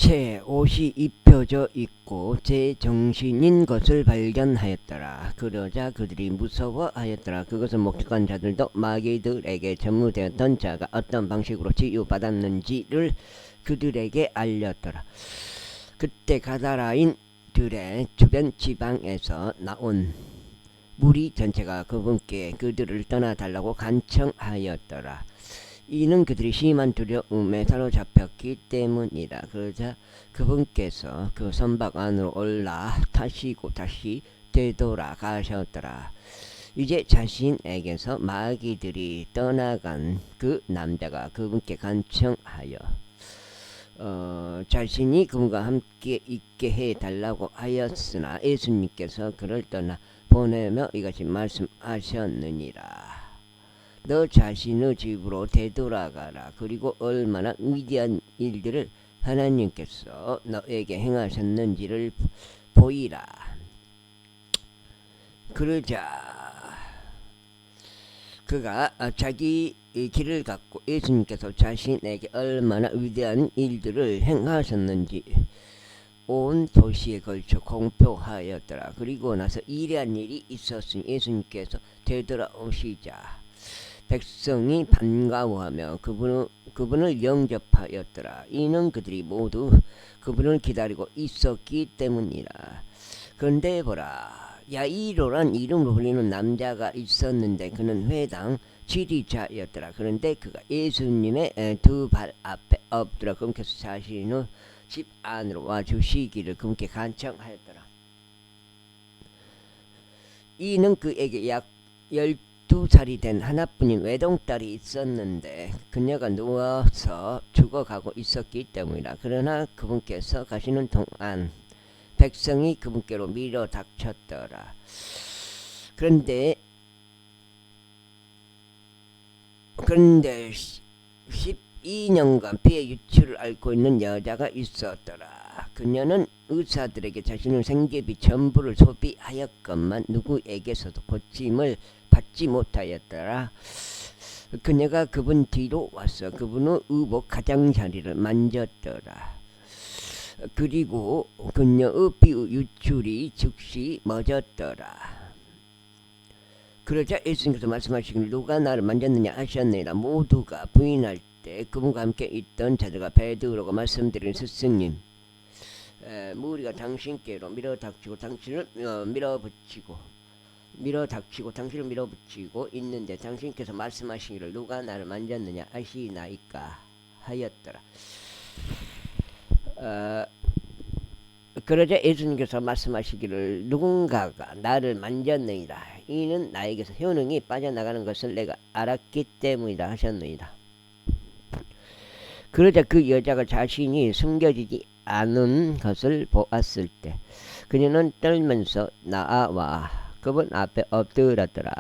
새 옷이 입혀져 있고 제 정신인 것을 발견하였더라. 그러자 그들이 무서워하였더라. 그것을 목격한 자들도 마귀들에게 전무되었던 자가 어떤 방식으로 치유받았는지를 그들에게 알렸더라. 그때 가다라인들의 주변 지방에서 나온 무리 전체가 그분께 그들을 떠나달라고 간청하였더라. 이는 그들이 심한 두려움에 사로잡혔기 때문이라. 그러자 그분께서 그 선박 안으로 올라타시고 다시 되돌아가셨더라. 이제 자신에게서 마귀들이 떠나간 그 남자가 그분께 간청하여 자신이 그분과 함께 있게 해달라고 하였으나 예수님께서 그를 떠나 보내며 이같이 말씀하셨느니라. 너 자신의 집으로 되돌아가라. 그리고 얼마나 위대한 일들을 하나님께서 너에게 행하셨는지를 보이라. 그러자 그가 자기 길을 갖고 예수님께서 자신에게 얼마나 위대한 일들을 행하셨는지 온 도시에 걸쳐 공표하였더라. 그리고 나서 이러한 일이 있었으니 예수님께서 되돌아오시자 백성이 반가워하며 그분을 영접하였더라. 이는 그들이 모두 그분을 기다리고 있었기 때문이라. 그런데 보라, 야이로란 이름으로 불리는 남자가 있었는데 그는 회당 지리자였더라. 그런데 그가 예수님의 두 발 앞에 엎드려 그분께서 자신의 집 안으로 와주시기를 그분께 간청하였더라. 이는 그에게 약 12살이 된 하나뿐인 외동딸이 있었는데 그녀가 누워서 죽어가고 있었기 때문이라. 그러나 그분께서 가시는 동안 백성이 그분께로 밀어 닥쳤더라. 그런데 12년간 피해 유출을 앓고 있는 여자가 있었더라. 그녀는 의사들에게 자신의 생계비 전부를 소비하였건만 누구에게서도 고침을 받지 못하였더라. 그녀가 그분 뒤로 와서 그분의 의복 가장자리를 만졌더라. 그리고 그녀의 피의 유출이 즉시 멎었더라. 그러자 예수님께서 말씀하시기를 누가 나를 만졌느냐 하셨느니라. 모두가 부인할 때 그분과 함께 있던 자들과 베드로가 말씀드린 스승님, 무리가 당신께로 밀어닥치고 당신을 밀어붙이고 있는데 당신께서 말씀하시기를 누가 나를 만졌느냐 하시나이까 하였더라. 그러자 예수님께서 말씀하시기를 누군가가 나를 만졌느니라. 이는 나에게서 효능이 빠져나가는 것을 내가 알았기 때문이다 하셨느니라. 그러자 그 여자가 자신이 숨겨지지 않은 것을 보았을 때 그녀는 떨면서 나와 그분 앞에 엎드렸더라.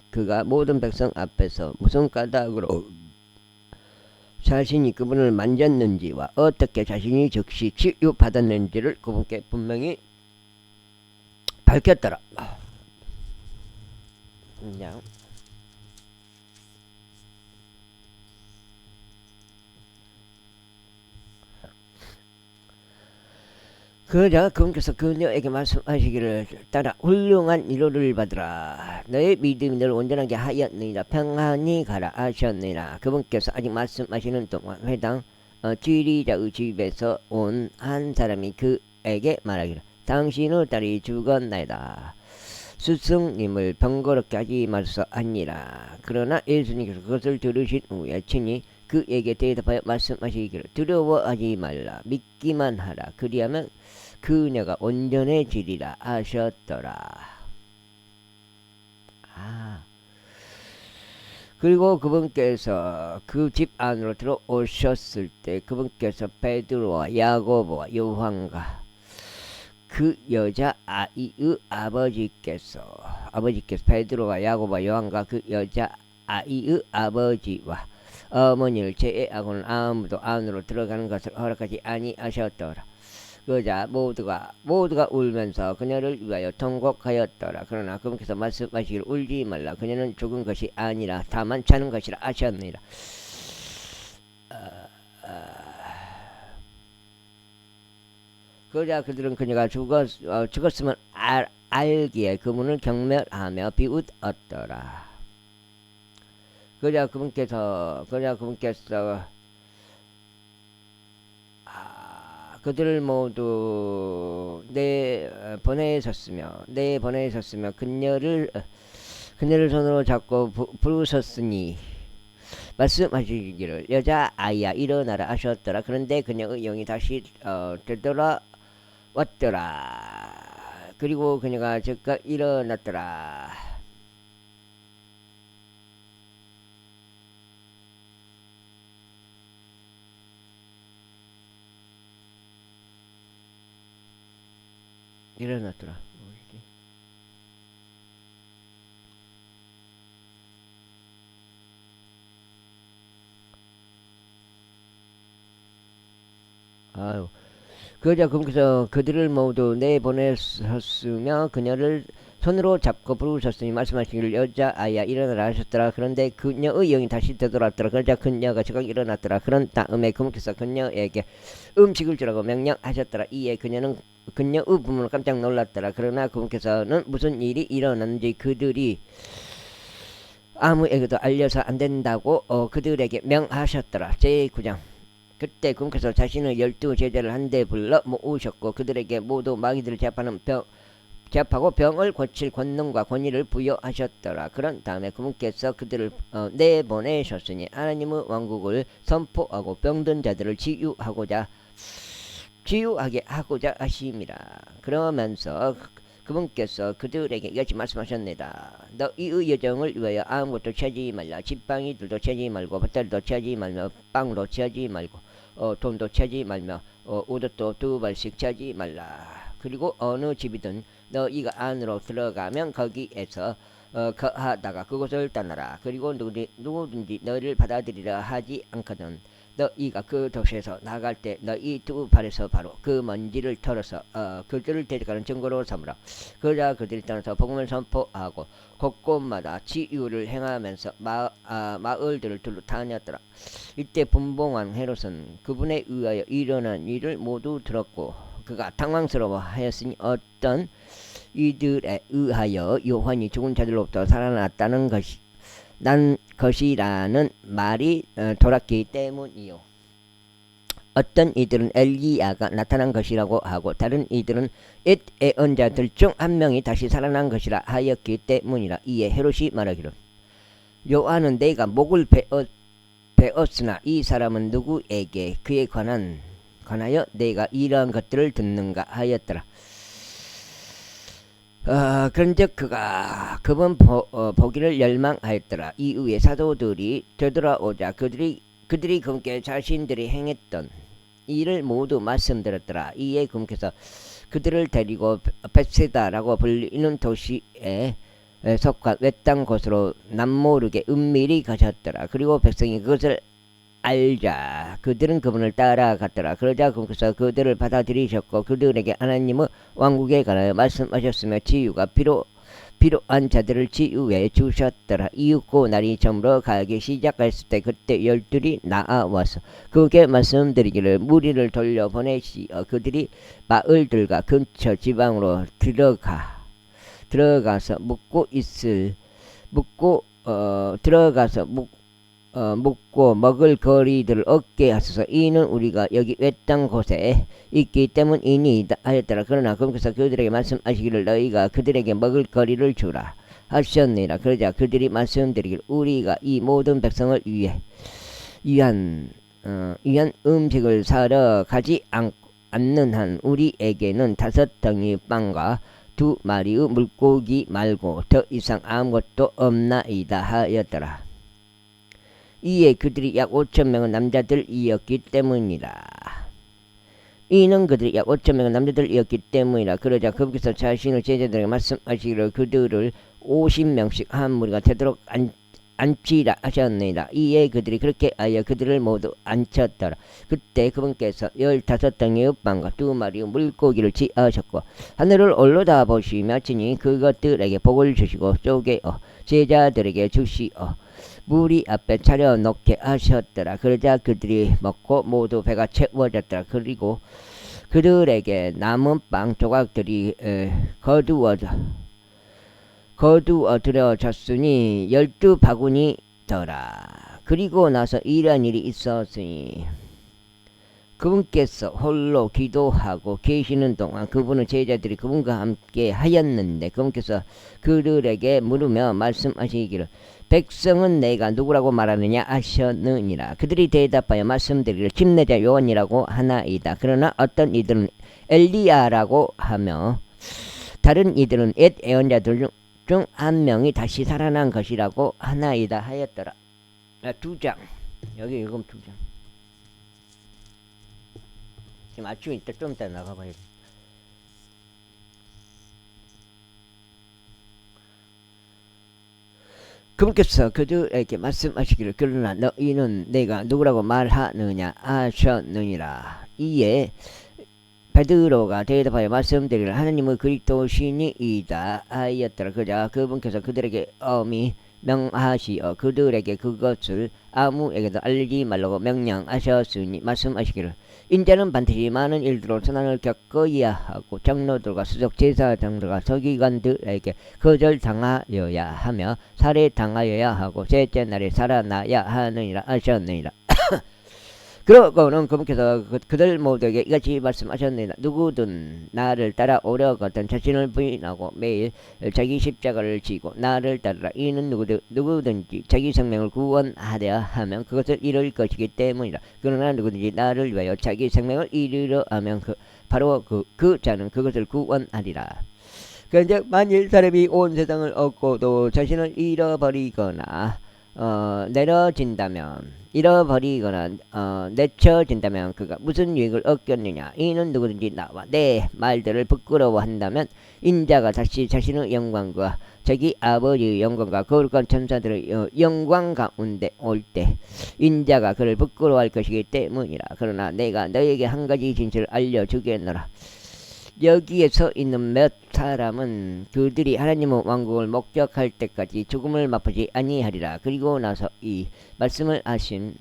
그가 모든 백성 앞에서 무슨 까닭으로 자신이 그분을 만졌는지와 어떻게 자신이 즉시 치유받았는지를 그분께 분명히 밝혔더라. 그러자 그분께서 그녀에게 말씀하시기를 따라 훌륭한 위로를 받으라. 너의 믿음이 너를 온전하게 하였느니라. 평안히 가라 하셨느니라. 그분께서 아직 말씀하시는 동안 회당 지리자의 집에서 온 한 사람이 그에게 말하기를 당신의 딸이 죽었나이다. 스승님을 번거롭게 하지 마소서 하니라. 그러나 예수님께서 그것을 들으신 후에 친히 그에게 대답하여 말씀하시기를 두려워하지 말라. 믿기만 하라. 그리하면 그녀가 온전해지리라 하셨더라. 그리고 그분께서 그 집 안으로 들어오셨을 때 그분께서 베드로와 야고보와 요한과 그 여자 아이의 아버지께서 베드로와 야고보와 요한과 그 여자 아이의 아버지와 어머니를 제외하고는 아무도 안으로 들어가는 것을 허락하지 아니하셨더라. 그러자 모두가 울면서 그녀를 위하여 통곡하였더라. 그러나 그분께서 말씀하시기를 울지 말라. 그녀는 죽은 것이 아니라 다만 자는 것이라 하셨느니라. 그러자 그들은 그녀가 죽었음을 알기에 그분을 경멸하며 비웃었더라. 그러자 그분께서 그들을 모두 보내셨으며 그녀를 손으로 잡고 부르셨으니 말씀하시기를 여자아이야 일어나라 하셨더라. 그런데 그녀의 영이 다시 되돌아왔더라. 그리고 그녀가 즉각 일어났더라. 뭐지? 아유. 그러자 그분께서 그들을 모두 내보내셨으며 그녀를 손으로 잡고 부르셨으니 말씀하시기를 여자아이야 일어나라 하셨더라. 그런데 그녀의 영이 다시 되돌았더라. 그러자 그녀가 즉각 일어났더라. 그런 다음에 그분께서 그녀에게 음식을 주라고 명령하셨더라. 이에 그녀의 부모는 깜짝 놀랐더라. 그러나 그분께서는 무슨 일이 일어났는지 그들이 아무에게도 알려서 안 된다고 그들에게 명하셨더라. 제9장. 그때 그분께서 자신의 12 제자를 한데 불러 모으셨고 그들에게 모두 마귀들을 제압하고 병을 고칠 권능과 권위를 부여하셨더라. 그런 다음에 그분께서 그들을 내보내셨으니 하나님의 왕국을 선포하고 병든 자들을 치유하게 하고자 하심이라. 그러면서 그분께서 그들에게 이같이 말씀하셨습니다. 너희의 여정을 위하여 아무것도 취하지 말라. 지팡이들도 취하지 말고 밧다리도 취하지 말며 빵도 취하지 말고 돈도 취하지 말며 옷도 2벌씩 취하지 말라. 그리고 어느 집이든 너희가 안으로 들어가면 거기에서 거하다가 그곳을 떠나라. 그리고 누구든지 너희를 받아들이려 하지 않거든 너희가 그 도시에서 나갈 때 너희 2 발에서 바로 그 먼지를 털어서 그들을 대적하는 증거로 삼으라. 그러자 그들이 떠나서 복음을 선포하고 곳곳마다 치유를 행하면서 마을들을 둘러 다녔더라. 이때 분봉왕 헤롯은 그분에 의하여 일어난 일을 모두 들었고 그가 당황스러워하였으니 어떤 이들에 의하여 요한이 죽은 자들로부터 살아났다는 것이라는 말이 돌았기 때문이요. 어떤 이들은 엘리야가 나타난 것이라고 하고 다른 이들은 옛 애언자들 중 한 명이 다시 살아난 것이라 하였기 때문이라. 이에 헤롯이 말하기를 요한은 내가 목을 베었으나 이 사람은 누구에게 그에 관하여 내가 이러한 것들을 듣는가 하였더라. 그런즉 그분 보기를 열망하였더라. 이후에 사도들이 되돌아오자 그들이 그분께 자신들이 행했던 일을 모두 말씀드렸더라. 이에 그분께서 그들을 데리고 벳세다라고 불리는 도시에 속한 외딴 곳으로 남모르게 은밀히 가셨더라. 그리고 백성이 그것을 알자 그들은 그분을 따라갔더라. 그러자 그분께서 그들을 받아들이셨고 그들에게 하나님의 왕국에 관하여 말씀하셨으며 치유가 필요한 자들을 치유해 주셨더라. 이윽고 날이 저물어 가기 시작했을 때 그때 12이 나와서 그에게 말씀드리기를 무리를 돌려보내시어 그들이 마을들과 근처 지방으로 들어가서 묵고 먹을 거리들을 얻게 하소서. 이는 우리가 여기 외딴 곳에 있기 때문이니이다 하였더라. 그러나 그분께서 그들에게 말씀하시기를 너희가 그들에게 먹을 거리를 주라 하셨느니라. 그러자 그들이 말씀드리기를 우리가 이 모든 백성을 위한 음식을 사러 가지 않는 한 우리에게는 5덩이 빵과 2마리의 물고기 말고 더 이상 아무것도 없나이다 하였더라. 이에 그들이 약 5,000명의 남자들이었기 때문이라. 이는 그들이 약 5,000명의 남자들이었기 때문이라. 그러자 그분께서 자신의 제자들에게 말씀하시기를 그들을 50명씩 한 무리가 되도록 앉히라 하셨느니라. 이에 그들이 그렇게 하여 그들을 모두 앉혔더라. 그때 그분께서 15덩이의 빵과 2마리의 물고기를 취하셨고 하늘을 올려다보시며 친히 그것들에게 복을 주시고 쪼개어 제자들에게 주시어 무리 앞에 차려놓게 하셨더라. 그러자 그들이 먹고 모두 배가 채워졌더라. 그리고 그들에게 남은 빵 조각들이 거두어들여졌으니 12바구니더라. 그리고 나서 이러한 일이 있었으니 그분께서 홀로 기도하고 계시는 동안 그분은 제자들이 그분과 함께 하였는데 그분께서 그들에게 물으며 말씀하시기를 백성은 내가 누구라고 말하느냐 하셨느니라. 그들이 대답하여 말씀드리기를 집례자 요한이라고 하나이다. 그러나 어떤 이들은 엘리야라고 하며 다른 이들은 옛 예언자들 중 한 명이 다시 살아난 것이라고 하나이다 하였더라. 2장 여기 읽으면 2장. 지금 아침에 있다 좀 이따 나가봐야 돼. 그분께서 그들에게 말씀하시기를 그러나 너희는 내가 누구라고 말하느냐 하셨느니라. 이에 베드로가 대답하여 말씀드리기를 하나님의 그리스도시니이다 하였더라. 그자 그분께서 그들에게 엄히 명하시어 그들에게 그것을 아무에게도 알리지 말라고 명령하셨으니 말씀하시기를 인자는 반드시 많은 일들로 선한을 겪어야 하고 장로들과 수석 제사장들과 서기관들에게 거절당하여야 하며 살해당하여야 하고 셋째 날에 살아나야 하느니라 하셨느니라. 그러고는 그분께서 그들 모두에게 이같이 말씀하셨느니라. 누구든 나를 따라오려거든 자신을 부인하고 매일 자기 십자가를 지고 나를 따르라. 이는 누구든지 자기 생명을 구원하려 하면 그것을 잃을 것이기 때문이라. 그러나 누구든지 나를 위하여 자기 생명을 잃으려 하면 바로 그 자는 그것을 구원하리라. 그런데 만일 사람이 온 세상을 얻고도 자신을 잃어버리거나 내쳐진다면 그가 무슨 유익을 얻겠느냐. 이는 누구든지 나와 내 말들을 부끄러워한다면 인자가 다시 자신의 영광과 자기 아버지의 영광과 거룩한 천사들의 영광 가운데 올 때 인자가 그를 부끄러워할 것이기 때문이라. 그러나 내가 너에게 한 가지 진실을 알려주겠노라. 여기에 서 있는 몇 사람은 그들이 하나님의 왕국을 목적할 때까지 죽음을 맛보지 아니하리라. 그리고 나서 이 말씀을 하신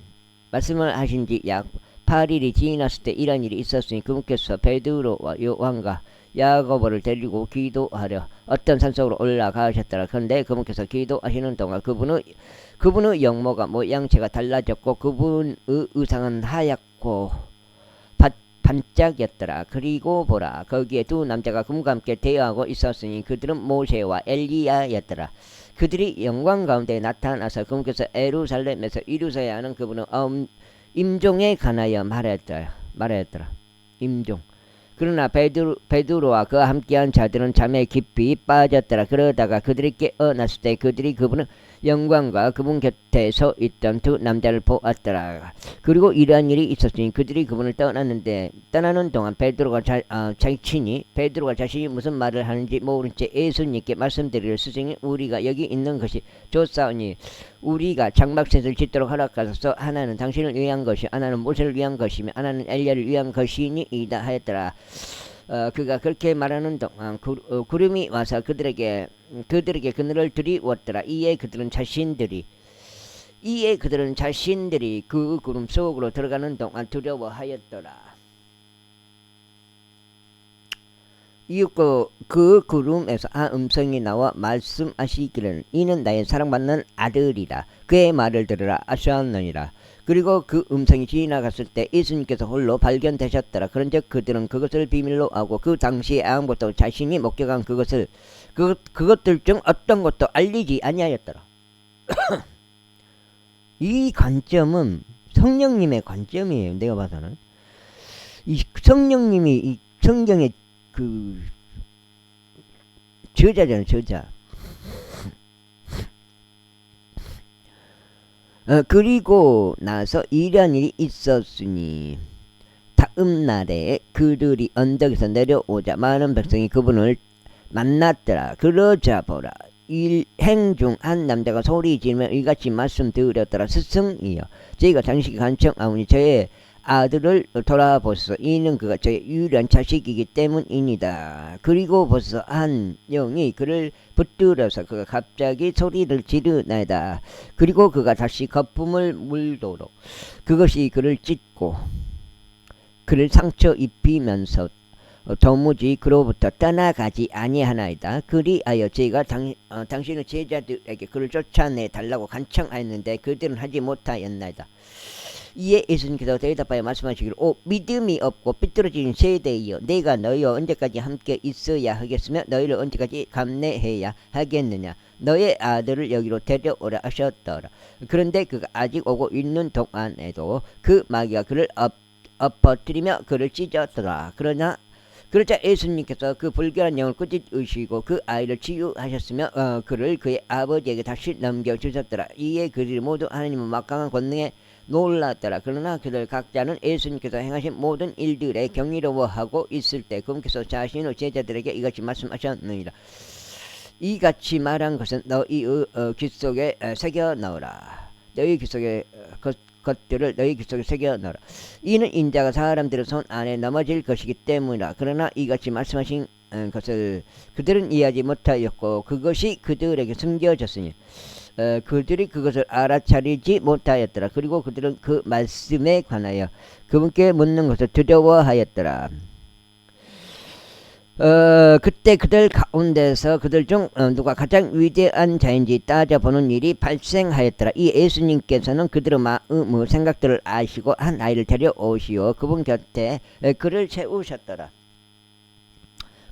지 약 8일이 지났을 때 이런 일이 있었으니 그분께서 베드로와 요한과 야고보를 데리고 기도하려 어떤 산속으로 올라가셨더라. 그런데 그분께서 기도하시는 동안 그분의 영모가 모양새가 달라졌고 그분의 의상은 하얗고 반짝였더라. 그리고 보라, 거기에 두 남자가 그분과 함께 대화하고 있었으니 그들은 모세와 엘리야였더라. 그들이 영광 가운데 나타나서 그분께서 예루살렘에서 이루셔야 하는 그분의 임종에 관하여 말하였더라. 임종. 그러나 베드로와 그와 함께한 자들은 잠에 깊이 빠졌더라. 그러다가 그들이 깨어났을 때 그들이 그분의 영광과 그분 곁에 서 있던 두 남자를 보았더라. 그리고 이러한 일이 있었으니 그들이 그분을 떠나는 동안 베드로가 자신이 무슨 말을 하는지 모른 채 예수님께 말씀드리려 스승이 우리가 여기 있는 것이 좋사오니 우리가 장막셋을 짓도록 허락하소서. 하나는 당신을 위한 것이 하나는 모세를 위한 것이며 하나는 엘리야를 위한 것이니이다 하였더라. 그가 그렇게 말하는 동안 구름이 와서 그들에게 그늘을 드리웠더라. 이에 그들은 자신들이 그 구름 속으로 들어가는 동안 두려워하였더라. 이윽고 그 구름에서 한 음성이 나와 말씀하시기를 이는 나의 사랑받는 아들이라. 그의 말을 들으라 하셨느니라. 그리고 그 음성이 지나갔을 때 예수님께서 홀로 발견되셨더라. 그런즉 그들은 그것을 비밀로 하고 그 당시에 아무것도 자신이 목격한 그것들 중 어떤 것도 알리지 아니하였더라. 이 관점은 성령님의 관점이에요. 내가 봐서는 이 성령님이 이 성경의 그 저자잖아요. 저자. 그리고 나서 이런 일이 있었으니 다음 날에 그들이 언덕에서 내려오자 많은 백성이 그분을 만났더라. 그러자 보라, 일행 중 한 남자가 소리 지르며 이같이 말씀드렸더라. 스승이여, 저희가 당신께 간청하오니 저의 아들을 돌아보소서. 이는 그가 저의 유일한 자식이기 때문입니다. 그리고 보소서, 한 영이 그를 붙들어서 그가 갑자기 소리를 지르나이다. 그리고 그가 다시 거품을 물도록 그것이 그를 찢고 그를 상처 입히면서 도무지 그로부터 떠나가지 아니하나이다. 그리하여 제가 당신의 제자들에게 그를 쫓아내 달라고 간청하였는데 그들은 하지 못하였나이다. 이에 예수님께서 대답하여 말씀하시기를 오 믿음이 없고 삐뚤어진 세대이여 내가 너희와 언제까지 함께 있어야 하겠으며 너희를 언제까지 감내해야 하겠느냐. 너의 아들을 여기로 데려오라 하셨더라. 그런데 그가 아직 오고 있는 동안에도 그 마귀가 그를 엎어뜨리며 그를 찢었더라. 그러자 예수님께서 그 불결한 영을 꾸짖으시고 그 아이를 치유하셨으며 그를 그의 아버지에게 다시 넘겨주셨더라. 이에 그들이 모두 하나님의 막강한 권능에 놀랐더라. 그러나 그들 각자는 예수님께서 행하신 모든 일들에 경이로워하고 있을 때 그분께서 자신의 제자들에게 이같이 말씀하셨느니라. 이같이 말한 것은 너희의 귀 속에 새겨 넣으라. 너희 귀 속에 것들을 너희 귀 속에 새겨 넣으라. 이는 인자가 사람들의 손 안에 넘어질 것이기 때문이라. 그러나 이같이 말씀하신 것을 그들은 이해하지 못하였고 그것이 그들에게 숨겨졌으니 그들이 그것을 알아차리지 못하였더라. 그리고 그들은 그 말씀에 관하여 그분께 묻는 것을 두려워하였더라. 그때 그들 가운데서 그들 중 누가 가장 위대한 자인지 따져보는 일이 발생하였더라. 이 예수님께서는 그들의 마음의 생각들을 아시고 한 아이를 데려오시어 그분 곁에 그를 세우셨더라.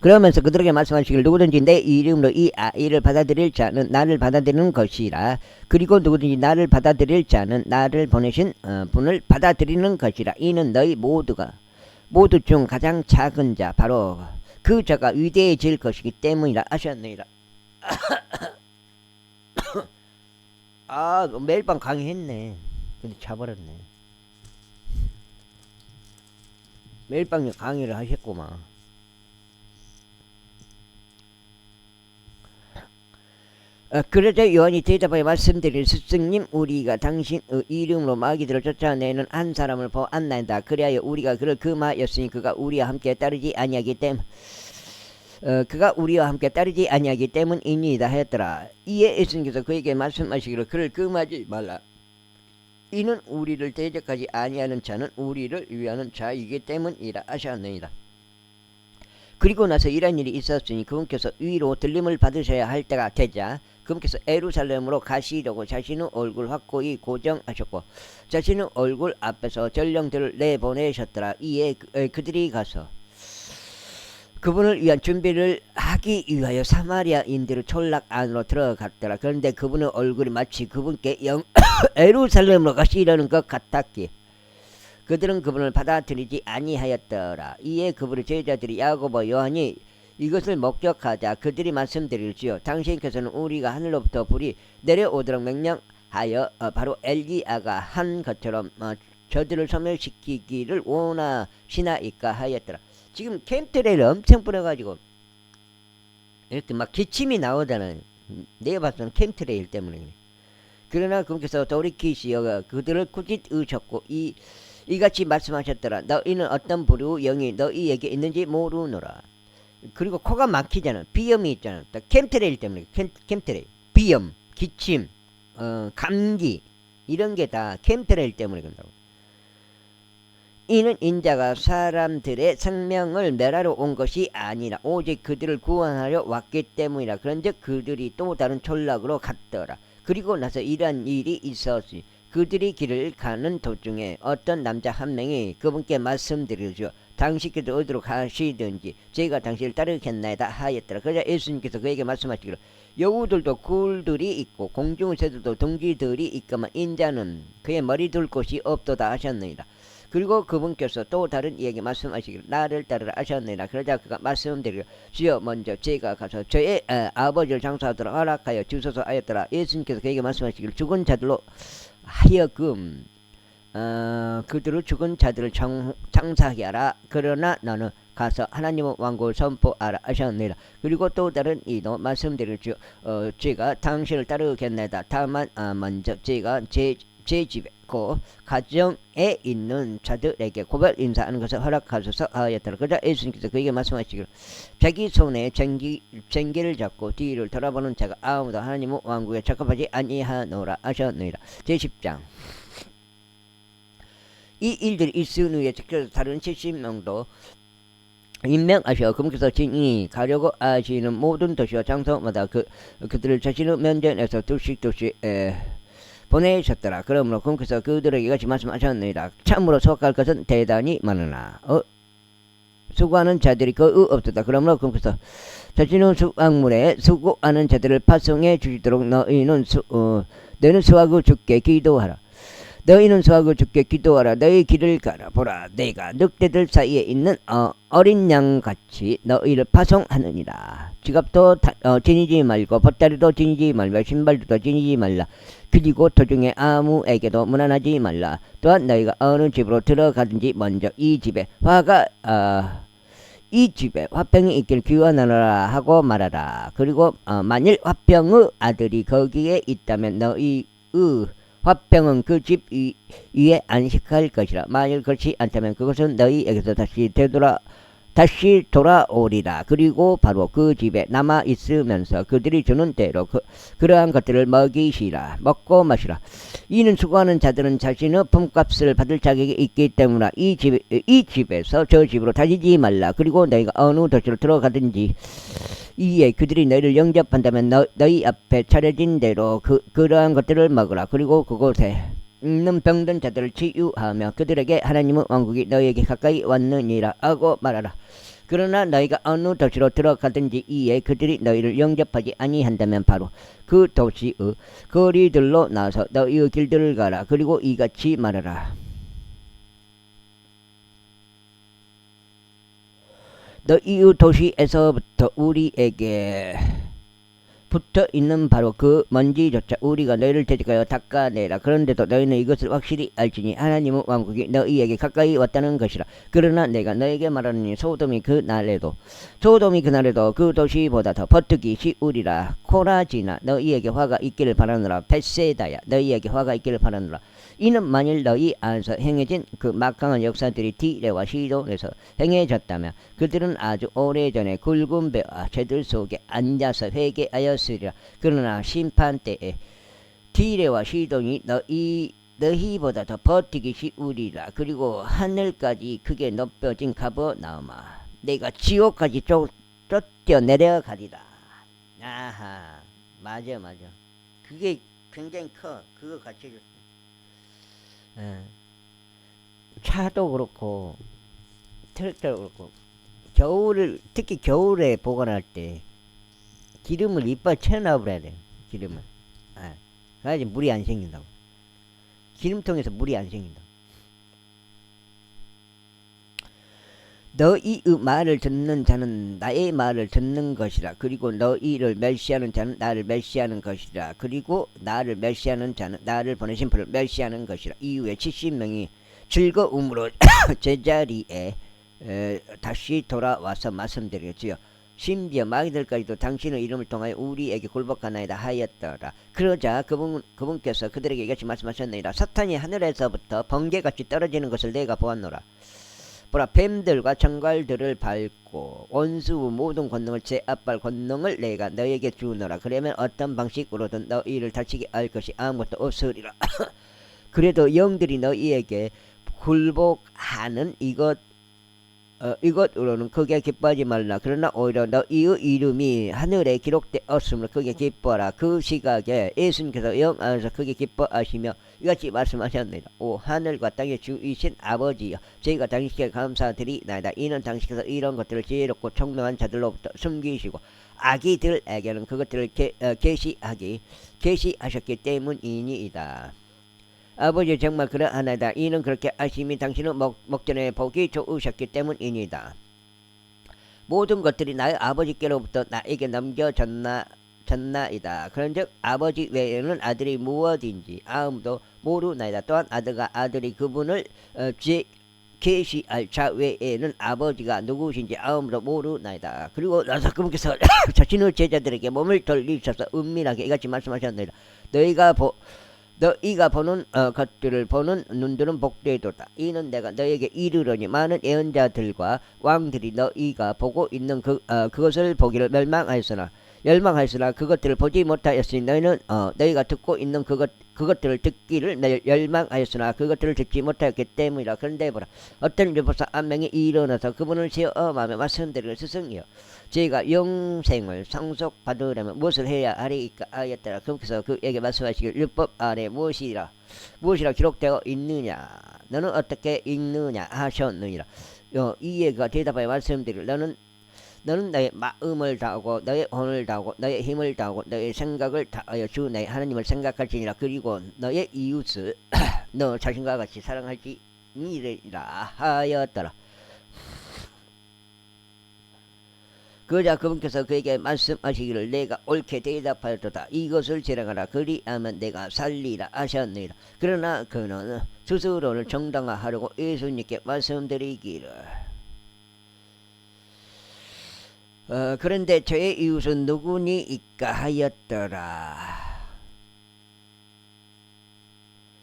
그러면서 그들에게 말씀하시길 누구든지 내 이름으로 이 아이를 받아들일 자는 나를 받아들이는 것이라. 그리고 누구든지 나를 받아들일 자는 나를 보내신 분을 받아들이는 것이라. 이는 너희 모두 중 가장 작은 자 바로 그 자가 위대해질 것이기 때문이라 하셨느니라. 매일 밤 강의했네. 근데 자버렸네. 매일 밤 강의를 하셨구만. 그러자 요한이 대답하여 말씀드릴 스승님 우리가 당신의 이름으로 마귀들을 쫓아내는 한 사람을 보았나이다. 그리하여 우리가 그를 금하였으니 그가 우리와 함께 따르지 아니하기 때문이니이다 하였더라. 이에 예수님께서 그에게 말씀하시기를 그를 금하지 말라. 이는 우리를 대적하지 아니하는 자는 우리를 위하는 자이기 때문이라 하셨느니라. 그리고 나서 이런 일이 있었으니 그분께서 위로 들림을 받으셔야 할 때가 되자 그분께서 예루살렘으로 가시려고 자신의 얼굴 확고히 고정하셨고 자신의 얼굴 앞에서 전령들을 내보내셨더라. 이에 그들이 가서 그분을 위한 준비를 하기 위하여 사마리아인들의 촌락 안으로 들어갔더라. 그런데 그분의 얼굴이 마치 그분께 예루살렘으로 가시려는 것 같았기에 그들은 그분을 받아들이지 아니하였더라. 이에 그분의 제자들이 야고보 요한이 이것을 목격하자 그들이 말씀드릴지요 당신께서는 우리가 하늘로부터 불이 내려오도록 명령하여 바로 엘리야가 한 것처럼 저들을 소멸시키기를 원하시나이까 하였더라. 지금 캠트레이를 엄청 뿌려가지고 이렇게 막 기침이 나오잖아요. 내가 봤을 때는 캠트레일 때문에. 그러나 그분께서 돌이키시어 그들을 꾸짖으셨고 이같이 말씀하셨더라. 너희는 어떤 부류의 영이 너희에게 있는지 모르노라. 그리고 코가 막히잖아. 비염이 있잖아. 캠트레일 때문에. 캠트레일. 비염, 기침, 감기 이런 게 다 캠트레일 때문에 그런다고. 이는 인자가 사람들의 생명을 멸하러 온 것이 아니라 오직 그들을 구원하려 왔기 때문이라. 그런즉 그들이 또 다른 촌락으로 갔더라. 그리고 나서 이러한 일이 있었으니 그들이 길을 가는 도중에 어떤 남자 한 명이 그분께 말씀드리죠. 당신께서 어디로 가시든지 제가 당신을 따르겠나이다 하였더라. 그러자 예수님께서 그에게 말씀하시기를 여우들도 굴들이 있고 공중의 새들도 둥지들이 있거만 인자는 그의 머리 둘 곳이 없도다 하셨느니라. 그리고 그분께서 또 다른 이에게 말씀하시기를 나를 따르라 하셨느니라. 그러자 그가 말씀드리기를 주여 먼저 제가 가서 저의 아버지를 장사하도록 허락하여 주소서 하였더라. 예수님께서 그에게 말씀하시기를 죽은 자들로 하여금 그들을 죽은 자들을 장사하게 하라. 그러나 너는 가서 하나님의 왕국을 선포하라 하셨느니라. 그리고 또 다른 이도 말씀드리죠. 제가 당신을 따르겠나이다. 다만 먼저 제가 제 집에 그 가정에 있는 자들에게 고별 인사하는 것을 허락하소서 하였더라. 그러자 예수님께서 그에게 말씀하시기를 자기 손에 쟁기를 잡고 뒤를 돌아보는 자가 아무도 하나님의 왕국에 적합하지 아니하노라 하셨느니라. 제10장 이 일들이 있은 후에 직접 다른 70명도 임명하셔 그분께서 진이 가려고 하시는 모든 도시와 장소마다 그들을 자신의 면전에서 둘씩 보내셨더라. 그러므로 그분께서 그들에게 같이 말씀하셨느니라. 참으로 수확할 것은 대단히 많으나 수고하는 자들이 거의 없었다. 그러므로 그분께서 자신의 수확물에 수고하는 자들을 파송해 주시도록 너희는 수확을 주께 기도하라. 너희는 수확을 주께 기도하라. 너희 길을 가라. 보라, 내가 늑대들 사이에 있는 어린 양같이 너희를 파송하느니라. 지갑도 지니지 말고 보따리도 지니지 말고 신발도 지니지 말라. 그리고 도중에 아무에게도 무난하지 말라. 또한 너희가 어느 집으로 들어가든지 먼저 이 집에 화병이 있길 기원하노라 하고 말하라. 그리고 만일 화병의 아들이 거기에 있다면 너희의 화병은 그 집 위에 안식할 것이라. 만일 그렇지 않다면 그것은 너희에게서 다시 돌아오리라. 그리고 바로 그 집에 남아 있으면서 그들이 주는 대로 그러한 것들을 먹고 마시라. 이는 수고하는 자들은 자신의 품값을 받을 자격이 있기 때문에 이 집에서 저 집으로 다니지 말라. 그리고 너희가 어느 도시로 들어가든지 이에 그들이 너희를 영접한다면 너희 앞에 차려진 대로 그러한 것들을 먹으라. 그리고 그곳에 있는 병든 자들을 치유하며 그들에게 하나님의 왕국이 너희에게 가까이 왔느니라 하고 말하라. 그러나 너희가 어느 도시로 들어가든지 이에 그들이 너희를 영접하지 아니한다면 바로 그 도시의 거리들로 나서 너희의 길들을 가라. 그리고 이같이 말하라. 너희의 도시에서부터 우리에게 붙어 있는 바로 그 먼지조차 우리가 너희를 대적하여 닦아내라. 그런데도 너희는 이것을 확실히 알지니 하나님의 왕국이 너희에게 가까이 왔다는 것이라. 그러나 내가 너에게 말하노니 소돔이 그날에도 그 도시보다 더 버티기 쉬우리라. 코라지나 너희에게 화가 있기를 바라노라. 벳세다야 너희에게 화가 있기를 바라노라. 이는 만일 너희 안에서 행해진 그 막강한 역사들이 디레와 시돈에서 행해졌다면 그들은 아주 오래전에 굵은 배와 새들 속에 앉아서 회개하였으리라. 그러나 심판 때에 디레와 시돈이 너희보다 더 버티기 쉬우리라. 그리고 하늘까지 크게 높여진 가버나움아 내가 지옥까지 쫓겨 내려가리라. 아하, 맞아. 그게 굉장히 커. 그거 같이 해줬어. 차도 그렇고 트랙터도 그렇고 특히 겨울에 보관할 때 기름을 이빨 채워놔버려야 돼. 기름을 그래야지 물이 안 생긴다고. 기름통에서 물이 안 생긴다고. 너희의 말을 듣는 자는 나의 말을 듣는 것이라. 그리고 너희를 멸시하는 자는 나를 멸시하는 것이라. 그리고 나를 멸시하는 자는 나를 보내신 분을 멸시하는 것이라. 이후에 70명이 즐거움으로 제자리에 다시 돌아와서 말씀드렸지요. 심지어 마귀들까지도 당신의 이름을 통하여 우리에게 굴복하나이다 하였더라. 그러자 그분께서 그들에게 이같이 말씀하셨느니라. 사탄이 하늘에서부터 번개같이 떨어지는 것을 내가 보았노라. 보라, 뱀들과 청갈들을 밟고 원수의 모든 권능을 제압할 권능을 내가 너에게 주노라. 그러면 어떤 방식으로든 너희를 다치게 할 것이 아무것도 없으리라. 그래도 영들이 너희에게 굴복하는 이것으로는 크게 기뻐하지 말라. 그러나 오히려 너희의 이름이 하늘에 기록되었으므로 크게 기뻐하라. 그 시각에 예수님께서 영 안에서 크게 기뻐하시며 이같이 말씀하셨느니라. 오 하늘과 땅의 주이신 아버지여, 저희가 당신께 감사드리나이다. 이는 당신께서 이런 것들을 지혜롭고 총명한 자들로부터 숨기시고 아기들에게는 그것들을 계시하셨기 때문이니이다. 아버지 정말 그러하나이다. 이는 그렇게 하심이 당신의 목전에 보기 좋으셨기 때문이니다. 모든 것들이 나의 아버지께로부터 나에게 넘겨졌나이다. 그런즉 아버지 외에는 아들이 무엇인지 아무도 모르나이다. 또한 아들이 그분을 계시할 자 외에는 아버지가 누구신지 아무도 모르나이다. 그리고 나서 그분께서 자신의 제자들에게 몸을 돌리셔서 은밀하게 이같이 말씀하셨느니라. 너희가 보는 것들을 보는 눈들은 복되도다. 이는 내가 너희에게 이르러니 많은 예언자들과 왕들이 너희가 보고 있는 그것을 보기를 멸망하였으나 열망하였으나 그것들을 보지 못하였으니 너희는 너희가 듣고 있는 그것들을 듣기를 열망하였으나 그것들을 듣지 못하였기 때문이라. 그런데 보라, 어떤 율법사 한 명이 일어나서 그분을 시험하며 말씀드리는 스승이여, 저희가 영생을 상속받으려면 무엇을 해야 하리이까 하였더라. 그분께서 그에게 말씀하시길, 율법 안에 무엇이라 기록되어 있느냐, 너는 어떻게 읽느냐 하셨느니라. 이에 그가 대답하여 말씀드리길, 너는 너의 마음을 다하고 너의 혼을 다하고 너의 힘을 다하고 너의 생각을 다하여 주 너의 하나님을 생각할지니라. 그리고 너의 이웃을 너 자신과 같이 사랑할지니라 하였더라. 그러자 그분께서 그에게 말씀하시기를, 내가 옳게 대답하였도다. 이것을 지령하라. 그리하면 내가 살리라 하셨느니라. 그러나 그는 스스로를 정당화하려고 예수님께 말씀드리기를, 그런데 저의 이웃은 누구니이까 하였더라.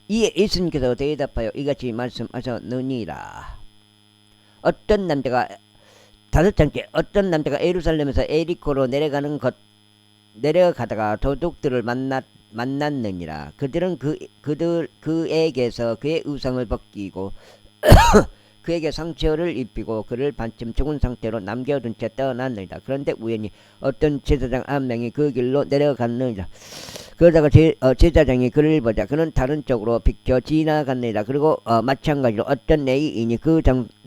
이에 예수님께서 대답하여 이같이 말씀하셨느니라. 어떤 남자가 예루살렘에서 에리코로 내려가다가 도둑들을 만났느니라. 그들은 그에게서 그의 의상을 벗기고 그에게 상처를 입히고 그를 반쯤 죽은 상태로 남겨둔 채 떠났느니라. 그런데 우연히 어떤 제사장 한 명이 그 길로 내려갔느니라. 그러다가 제사장이 그를 보자 그는 다른 쪽으로 비켜 지나갔느니라. 그리고 마찬가지로 어떤 레위인이 그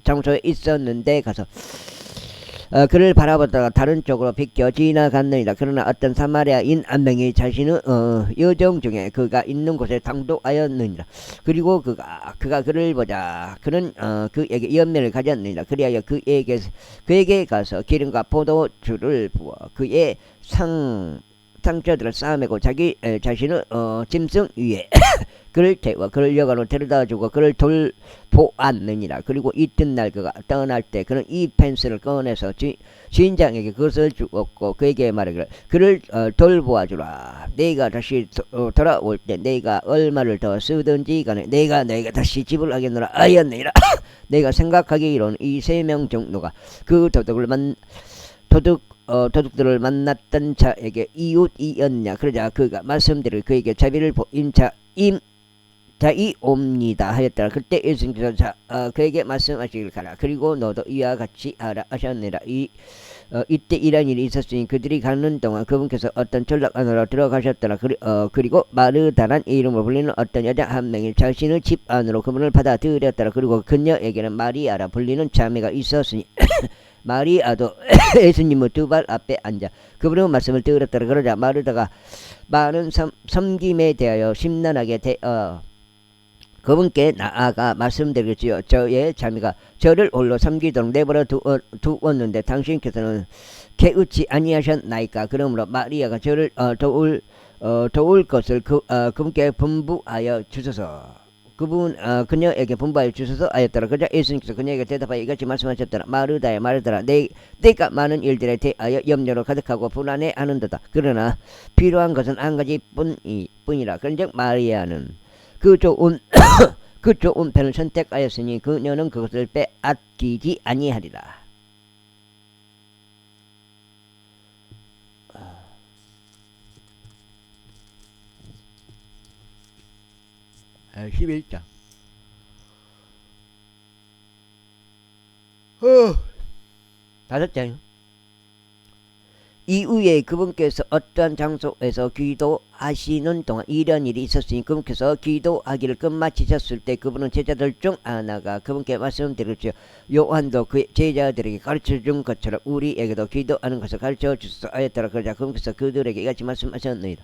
장소에 있었는데 가서 그를 바라보다가 다른 쪽으로 비켜 지나갔느니라. 그러나 어떤 사마리아인 한 명이 자신의 여정 중에 그가 있는 곳에 당도하였느니라. 그리고 그가 그를 보자 그는 그에게 연면을 가졌느니라. 그리하여 그에게 가서 기름과 포도주를 부어 그의 상처들을 싸매고 자신의 짐승 위에 그를 태워 그를 여관으로 데려다주고 그를 돌보았느니라. 그리고 이튿날 그가 떠날 때 그는 이 펜스를 꺼내서 주인장에게 그것을 주었고 그에게 말하기를, 그를 돌보아주라. 내가 다시 돌아올 때 내가 얼마를 더 쓰든지 간에 내가 너에게 다시 지불하겠노라 하였느니라. 내가 생각하기로는 이 3명 정도가 그 도둑들을 만났던 자에게 이웃이었냐. 그러자 그가 말씀드릴 그에게 자비를 보인 자이옵니다 하였더라. 그때 예수님께서 그에게 말씀하시길 가라. 그리고 너도 이와 같이 하라 하셨느니라. 이때 이런 일이 있었으니 그들이 가는 동안 그분께서 어떤 전락 안으로 들어가셨더라. 그리고 마르다란 이름으로 불리는 어떤 여자 한 명이 자신의 집 안으로 그분을 받아들였더라. 그리고 그녀에게는 마리아라 불리는 자매가 있었으니 마리아도 예수님의 두 발 앞에 앉아 그분의 말씀을 들었더라. 그러자 마르다가 많은 섬김에 대하여 심란하게 그분께 나아가 말씀드렸지요. 저의 자매가 저를 홀로 섬기도록 내버려 두었는데 당신께서는 개의치 아니하셨나이까. 그러므로 마리아가 저를 도울 것을 그분께 분부하여 주소서. 그녀에게 분부하여 주소서 하였더라. 그러자 예수님께서 그녀에게 대답하여 이같이 말씀하셨더라. 마르다라, 내가 많은 일들에 대하여 염려로 가득하고 불안해하는도다. 그러나 필요한 것은 한 가지 뿐이라. 그런즉 마리아는 그 좋은 편을 선택하였으니 그녀는 그것을 빼앗기지 아니하리라. 11장. 다섯 장. 이후에 그분께서 어떠한 장소에서 기도하시는 동안 이런 일이 있었으니 그분께서 기도하기를 끝마치셨을 때 그분은 제자들 중 하나가 그분께 말씀드렸죠. 요한도 그 제자들에게 가르쳐준 것처럼 우리에게도 기도하는 것을 가르쳐 주소서 하였더라. 그러자 그분께서 그들에게 이같이 말씀하셨느니라.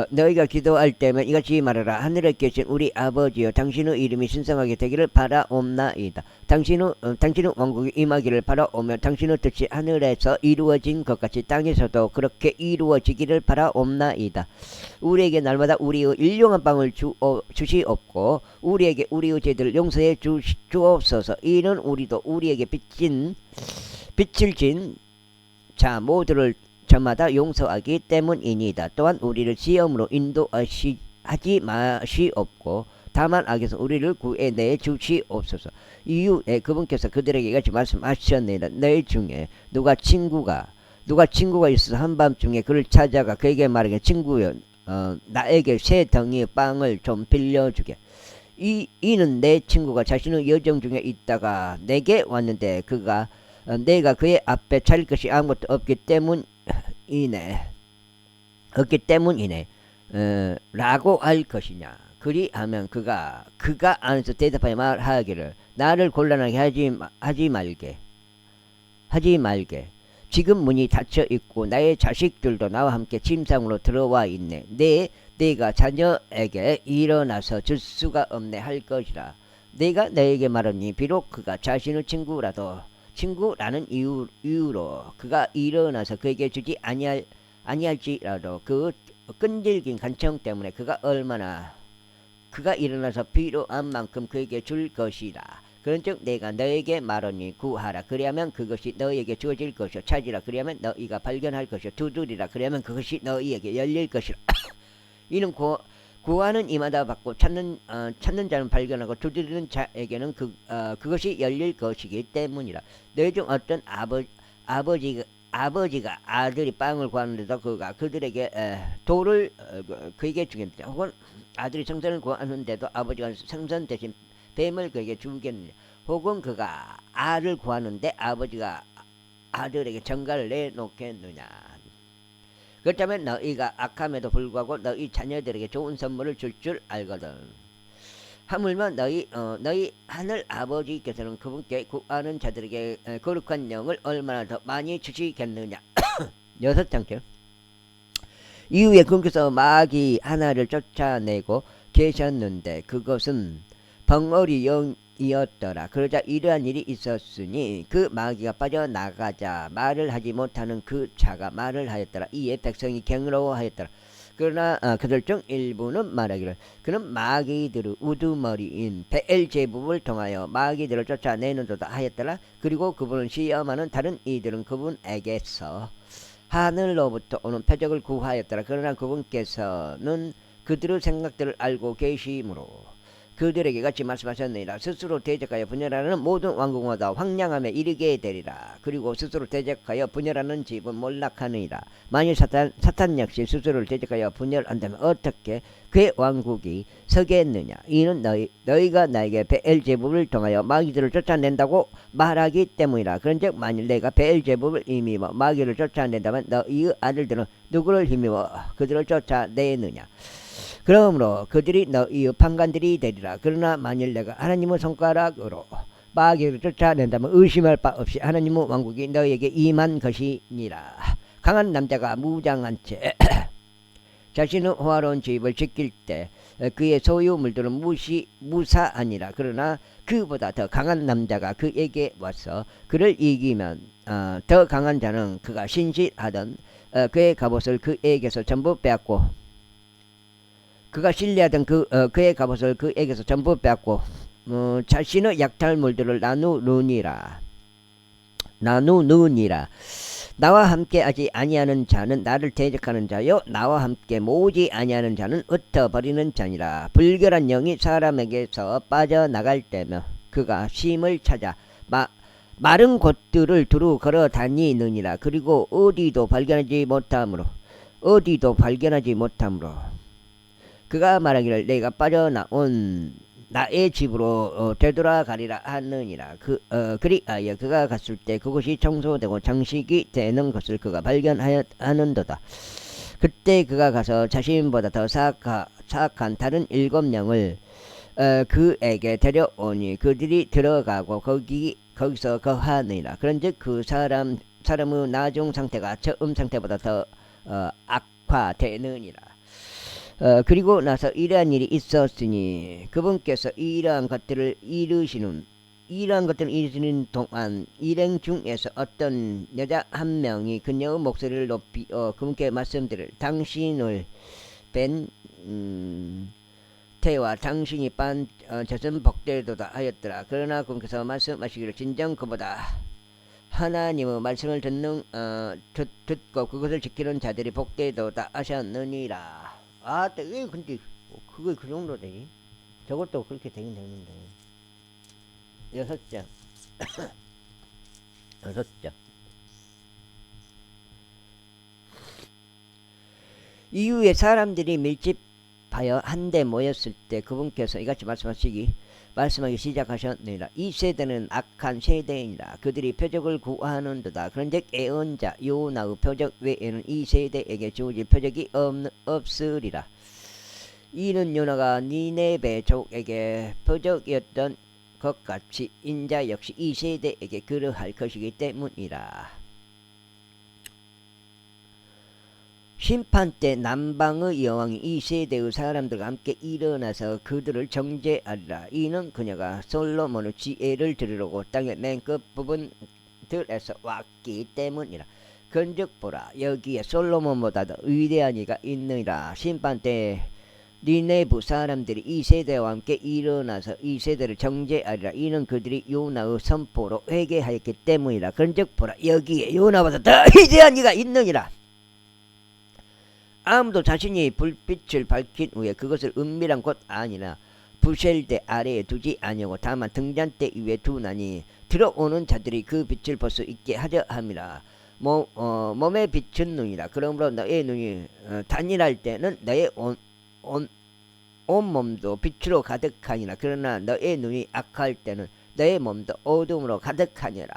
너희가 기도할 때면 이같이 말하라. 하늘에 계신 우리 아버지여, 당신의 이름이 신성하게 되기를 바라옵나이다. 당신의 왕국이 임하기를 바라오며 당신의 뜻이 하늘에서 이루어진 것 같이 땅에서도 그렇게 이루어지기를 바라옵나이다. 우리에게 날마다 우리의 일용한 빵을 주시옵고 우리에게 우리의 죄들을 용서해 주옵소서. 이는 우리도 우리에게 빚을 진 자 모두를 저마다 용서하기 때문이니다. 또한 우리를 시험으로 인도하지 마시옵고 다만 악에서 우리를 구해내 주시옵소서. 이후에 그분께서 그들에게 이같이 말씀하셨느니라. 너희 중에 누가 친구가 누가 친구가 있어서 한밤중에 그를 찾아가 그에게 말하게 친구여 나에게 세 덩이의 빵을 좀 빌려주게. 이는 내 친구가 자신의 여정 중에 있다가 내게 왔는데 그가 내가 그의 앞에 차릴 것이 아무것도 없기 때문이네 라고 할 것이냐. 그리하면 그가 안에서 대답하여 말하기를 나를 곤란하게 하지 말게. 지금 문이 닫혀 있고 나의 자식들도 나와 함께 침상으로 들어와 있네. 내가 자녀에게 일어나서 줄 수가 없네 할 것이라. 내가 너에게 말하니 비록 그가 자신의 친구라는 이유로 그가 일어나서 그에게 주지 아니할지라도 그 끈질긴 간청 때문에 그가 일어나서 필요한 만큼 그에게 줄 것이라. 그런즉 내가 너에게 말하니 구하라 그리하면 그것이 너에게 주어질 것이요 찾으라 그리하면 너희가 발견할 것이요 두드리라 그리하면 그것이 너희에게 열릴 것이라. 이는 구하는 이마다 받고 찾는 자는 발견하고 두드리는 자에게는 그것이 열릴 것이기 때문이라. 너희 중 어떤 아버지가 아들이 빵을 구하는데도 그가 그들에게 돌을 그에게 주겠느냐. 혹은 아들이 생선을 구하는데도 아버지가 생선 대신 뱀을 그에게 주겠느냐. 혹은 그가 알을 구하는데 아버지가 아들에게 정갈을 내놓겠느냐. 그렇다면 너희가 악함에도 불구하고 너희 자녀들에게 좋은 선물을 줄 알거든. 하물며 너희 하늘 아버지께서는 그분께 구하는 자들에게 거룩한 영을 얼마나 더 많이 주시겠느냐. 6장째. 이후에 그분께서 마귀 하나를 쫓아내고 계셨는데 그것은 벙어리 영이었더라. 그러자 이러한 일이 있었으니 그 마귀가 빠져나가자 말을 하지 못하는 그 자가 말을 하였더라. 이에 백성이 경로하였더라. 그러나 그들 중 일부는 말하기를 그는 마귀들의 우두머리인 베엘제불을 통하여 마귀들을 쫓아내는도다 하였더라. 그리고 그분을 시험하는 다른 이들은 그분에게서 하늘로부터 오는 표적을 구하였더라. 그러나 그분께서는 그들의 생각들을 알고 계시므로 그들에게 같이 말씀하셨느니라. 스스로 대적하여 분열하는 모든 왕궁마다 황량함에 이르게 되리라. 그리고 스스로 대적하여 분열하는 집은 몰락하느니라. 만일 사탄 역시 스스로를 대적하여 분열한다면 어떻게 그의 왕국이 서겠느냐. 이는 너희가 나에게 베엘제불을 통하여 마귀들을 쫓아낸다고 말하기 때문이라. 그런즉 만일 내가 베엘제불을 힘입어 마귀를 쫓아낸다면 너희의 아들들은 누구를 힘입어 그들을 쫓아내느냐. 그러므로 그들이 너희의 판관들이 되리라. 그러나 만일 내가 하나님의 손가락으로 마귀를 쫓아낸다면 의심할 바 없이 하나님의 왕국이 너희에게 임한 것이니라. 강한 남자가 무장한 채 자신의 호화로운 집을 지킬 때 그의 소유물들은 무사하니라. 그러나 그보다 더 강한 남자가 그에게 와서 그를 이기면 더 강한 자는 그가 신실하던 그의 갑옷을 그에게서 전부 빼앗고 그가 신뢰하던 그의 갑옷을 그에게서 전부 빼앗고 자신의 약탈물들을 나누느니라. 나와 함께 하지 아니하는 자는 나를 대적하는 자요 나와 함께 모으지 아니하는 자는 흩어버리는 자니라. 불결한 영이 사람에게서 빠져나갈 때며 그가 쉼을 찾아 마른 곳들을 두루 걸어 다니느니라. 그리고 어디도 발견하지 못하므로 그가 말하기를 내가 빠져나온 나의 집으로 되돌아가리라 하느니라. 그리하여 그가 갔을 때 그곳이 청소되고 장식이 되는 것을 그가 발견하는도다. 그때 그가 가서 자신보다 더 사악한 다른 7명을 그에게 데려오니 그들이 들어가고 거기서 거하느니라. 그런즉 그 사람의 나중 상태가 처음 상태보다 더 악화되느니라. 그리고 나서 이러한 일이 있었으니 그분께서 이러한 것들을 이루시는 동안 일행 중에서 어떤 여자 한 명이 그녀의 목소리를 높이 그분께 말씀드릴 당신을 뺀 태와 당신이 빤 젖은 복되도다 하였더라. 그러나 그분께서 말씀하시기를 진정 그보다 하나님의 말씀을 듣고 그것을 지키는 자들이 복되도다 하셨느니라. 왜 근데 그게 그 정도 되니? 저것도 그렇게 되긴 되는데. 6장 6장 이후에 사람들이 밀집하여 한데 모였을 때 그분께서 이같이 말씀하기 시작하셨느니라. 이 세대는 악한 세대이니라. 그들이 표적을 구하는도다. 그런즉 예언자 요나의 표적 외에는 이 세대에게 주어질 표적이 없으리라. 이는 요나가 니네베 족에게 표적이었던 것 같이 인자 역시 이 세대에게 그러할 것이기 때문이라. 심판 때 남방의 여왕이 이 세대의 사람들과 함께 일어나서 그들을 정죄하리라. 이는 그녀가 솔로몬의 지혜를 들으려고 땅의 맨 끝부분들에서 왔기 때문이라. 그런즉 보라, 여기에 솔로몬보다도 위대한 이가 있느니라. 심판 때 니네부 사람들이 이 세대와 함께 일어나서 이 세대를 정죄하리라. 이는 그들이 요나의 선포로 회개하였기 때문이라. 그런즉 보라, 여기에 요나보다 더 위대한 이가 있느니라. 아무도 자신이 불빛을 밝힌 후에 그것을 은밀한 곳 아니나 부셀대 아래에 두지 아니하고 다만 등잔대 위에 두나니 들어오는 자들이 그 빛을 볼 수 있게 하려 함이라. 몸의 빛은 눈이라. 그러므로 너의 눈이 단일할 때는 너의 온몸도 빛으로 가득하니라. 그러나 너의 눈이 악할 때는 너의 몸도 어둠으로 가득하니라.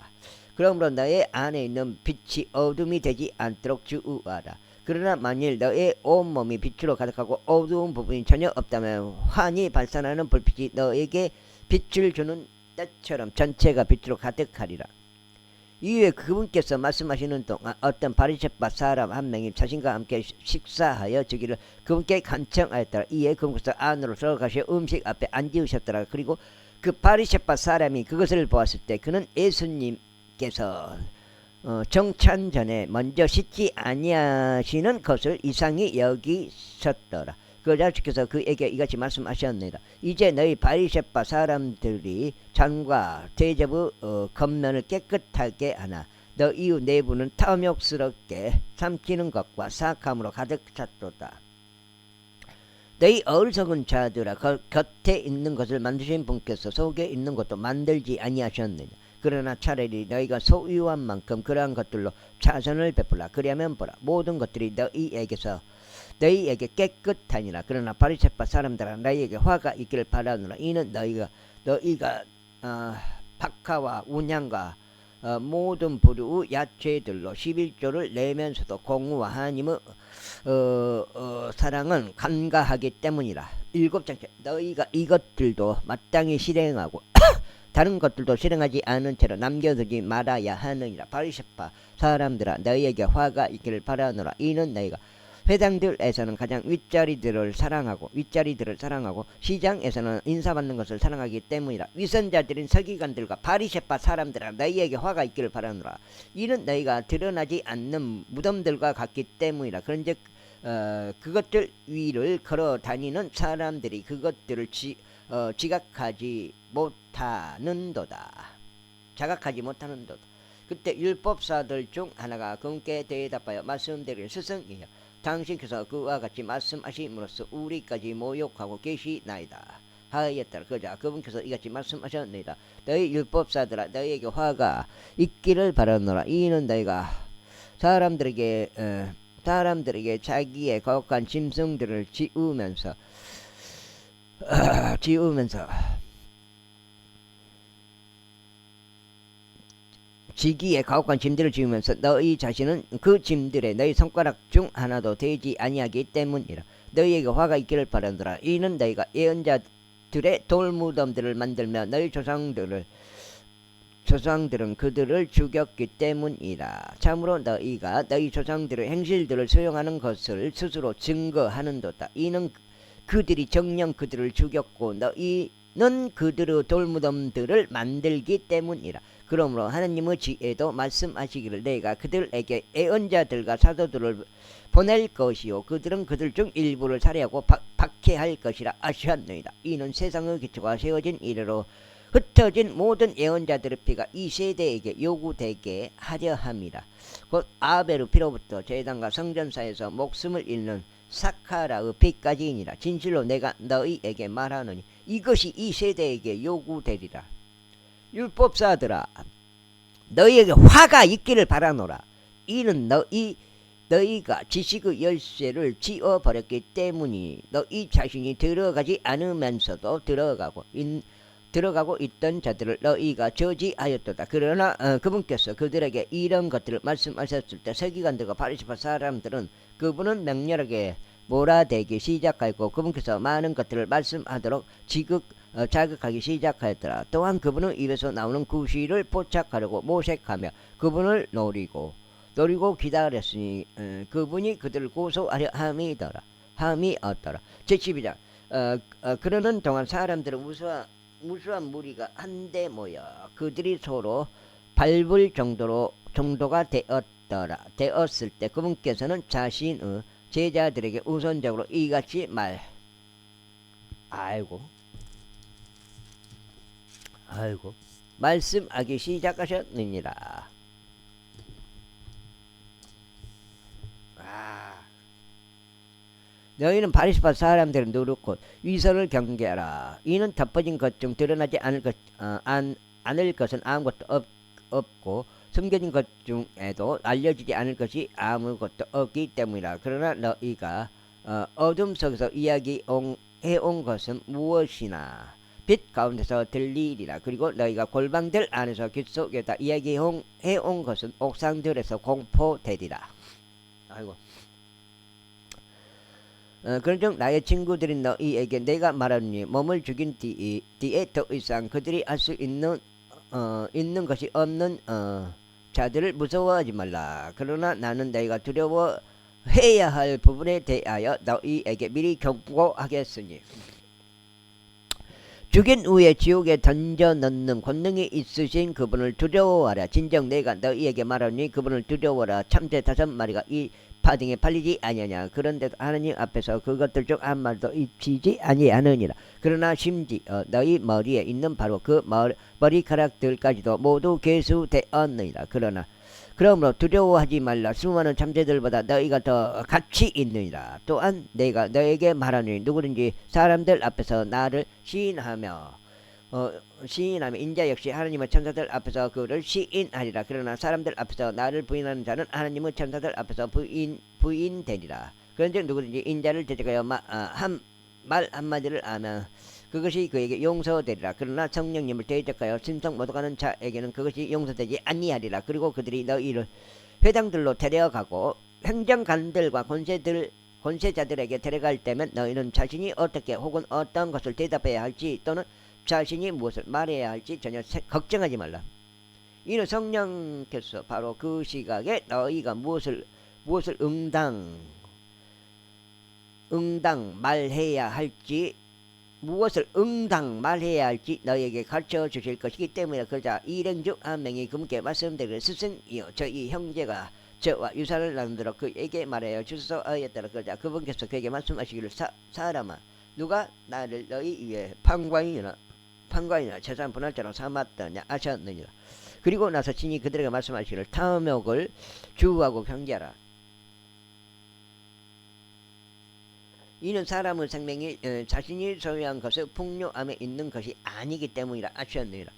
그러므로 너의 안에 있는 빛이 어둠이 되지 않도록 주의하라. 그러나 만일 너의 온몸이 빛으로 가득하고 어두운 부분이 전혀 없다면 환히 발산하는 불빛이 너에게 빛을 주는 때처럼 전체가 빛으로 가득하리라. 이후에 그분께서 말씀하시는 동안 어떤 바리새파 사람 한 명이 자신과 함께 식사하여 주기를 그분께 간청하였더라. 이에 그분께서 안으로 들어가셔 음식 앞에 앉으셨더라. 그리고 그 바리새파 사람이 그것을 보았을 때 그는 예수님께서 정찬 전에 먼저 씻지 아니하시는 것을 이상히 여기셨더라. 그 아저씨께서 그에게 이같이 말씀하셨느니라. 이제 너희 바리새파 사람들이 잔과 대접의 겉면을 깨끗하게 하나 너 이웃 내부는 탐욕스럽게 삼키는 것과 사악함으로 가득 찼도다. 너희 어리석은 자들아, 곁에 있는 것을 만드신 분께서 속에 있는 것도 만들지 아니하셨느냐. 그러나 차라리 너희가 소유한 만큼 그러한 것들로 자선을 베풀라. 그리하면 보라, 모든 것들이 너희에게 깨끗하니라. 그러나 바리새파 사람들아, 너희에게 화가 있기를 바라노라. 이는 너희가 박하와 운양과 모든 부류의 야채들로 11조를 내면서도 공의와 하나님의 사랑은 간과하기 때문이라. 7장째 너희가 이것들도 마땅히 실행하고 다른 것들도 실행하지 않은 채로 남겨두지 말아야 하느니라. 바리새파 사람들아, 너희에게 화가 있기를 바라노라. 이는 너희가 회당들에서는 가장 윗자리들을 사랑하고 시장에서는 인사받는 것을 사랑하기 때문이라. 위선자들인 서기관들과 바리새파 사람들아, 너희에게 화가 있기를 바라노라. 이는 너희가 드러나지 않는 무덤들과 같기 때문이라. 그런즉 그것들 위를 걸어 다니는 사람들이 그것들을 자각하지 못하는도다. 그때 율법사들 중 하나가 그분께 대답하여 말씀드릴 스승이여, 당신께서 그와 같이 말씀하심으로써 우리까지 모욕하고 계시나이다 하였더라. 그자 그분께서 이같이 말씀하셨느니라. 너희 율법사들아, 너희에게 화가 있기를 바라노라. 이는 너희가 사람들에게 자기의 거룩한 짐승들을 지으면서 지기에 가혹한 짐들을 지으면서 너희 자신은 그 짐들에 너희 손가락 중 하나도 되지 아니하기 때문이라. 너희에게 화가 있기를 바라노라. 이는 너희가 예언자들의 돌무덤들을 만들며 너희 조상들은 그들을 죽였기 때문이라. 참으로 너희가 너희 조상들의 행실들을 수용하는 것을 스스로 증거하는도다. 이는 그들이 정녕 그들을 죽였고 너희는 그들의 돌무덤들을 만들기 때문이라. 그러므로 하나님의 지혜도 말씀하시기를 내가 그들에게 예언자들과 사도들을 보낼 것이요 그들은 그들 중 일부를 살해하고 박해할 것이라 하셨느니라. 이는 세상의 기초가 세워진 이래로 흩어진 모든 예언자들의 피가 이 세대에게 요구되게 하려 함이라. 곧 아벨의 피로부터 제단과 성전사에서 목숨을 잃는 사카라의 피까지이니라. 진실로 내가 너희에게 말하노니 이것이 이 세대에게 요구되리라. 율법사들아, 너희에게 화가 있기를 바라노라. 이는 너희 너희가 지식의 열쇠를 지어버렸기 때문이 너희 자신이 들어가지 않으면서도 들어가고 있던 자들을 너희가 저지하였도다. 그러나 그분께서 그들에게 이런 것들을 말씀하셨을 때 서기관들과 바리새파 사람들은 그분은 맹렬하게 몰아대기 시작하였고 그분께서 많은 것들을 말씀하도록 자극하기 시작하였더라. 또한 그분은 입에서 나오는 구실을 포착하려고 모색하며 그분을 노리고 기다렸으니 그분이 그들을 고소하려 함이더라. 제12장 그러는 동안 사람들은 무수한 무리가 한데 모여 그들이 서로 밟을 정도가 되었을 때 그분께서는 자신의 제자들에게 우선적으로 이같이 말씀하기 시작하셨느니라. 너희는 바리새파 사람들을 누르고 위선을 경계하라. 이는 덮어진 것 중 드러나지 않을 것은 아무것도 없고 숨겨진 것 중에도 알려지지 않을 것이 아무것도 없기 때문이라. 그러나 너희가 어둠 속에서 이야기해온 것은 무엇이나 빛 가운데서 들리리라. 그리고 너희가 골방들 안에서 길 속에다 이야기해온 것은 옥상들에서 공포되리라. 그런즉 나의 친구들인 너희에게 내가 말하노니 몸을 죽인 뒤에 더 이상 그들이 할 수 있는 것이 없는 자들을 무서워하지 말라. 그러나 나는 너희가 두려워해야 할 부분에 대하여 너희에게 미리 경고하겠으니 죽인 후에 지옥에 던져 넣는 권능이 있으신 그분을 두려워하라. 진정 내가 너희에게 말하니 그분을 두려워하라. 참새 5마리가 이 파등에 팔리지 아니하냐. 그런데도 하나님 앞에서 그것들 중 한 말도 입히지 아니하느니라. 그러나 심지어 너희 머리에 있는 바로 그 머리카락들까지도 모두 계수되었느니라. 그러므로 두려워하지 말라. 수많은 참새들보다 너희가 더 가치 있느니라. 또한 내가 너에게 말하노니 누구든지 사람들 앞에서 나를 시인하며 인자 역시 하나님의 천사들 앞에서 그를 시인하리라. 그러나 사람들 앞에서 나를 부인하는 자는 하나님의 천사들 앞에서 부인되리라. 그런즉 누구든지 인자를 대적하여 말 한마디를 하면 그것이 그에게 용서되리라. 그러나 성령님을 대적하여 신성 모독하는 자에게는 그것이 용서되지 아니하리라. 그리고 그들이 너희를 회당들로 데려가고 행정관들과 권세자들에게 데려갈 때면 너희는 자신이 어떻게 혹은 어떤 것을 대답해야 할지 또는 자신이 무엇을 말해야 할지 전혀 걱정하지 말라. 이는 성령께서 바로 그 시각에 너희가 무엇을 응당 말해야 할지 너희에게 가르쳐 주실 것이기 때문에 그러자 일행 중 한 명이 그분께 말씀드리되 스승이여 저희 형제가 저와 유산을 나누도록 그에게 말하여 주소서 하였더라. 그러자 그분께서 그에게 말씀하시기를 사람아 누가 나를 너희 위에 판관이나 재산 분할자로 삼았더냐 하셨느니라. 그리고 나서 친히 그들에게 말씀하시기를 탐욕을 주우하고 경계하라. 이는 사람의 생명이 자신이 소유한 것을 풍요함에 있는 것이 아니기 때문이라 하셨느니라.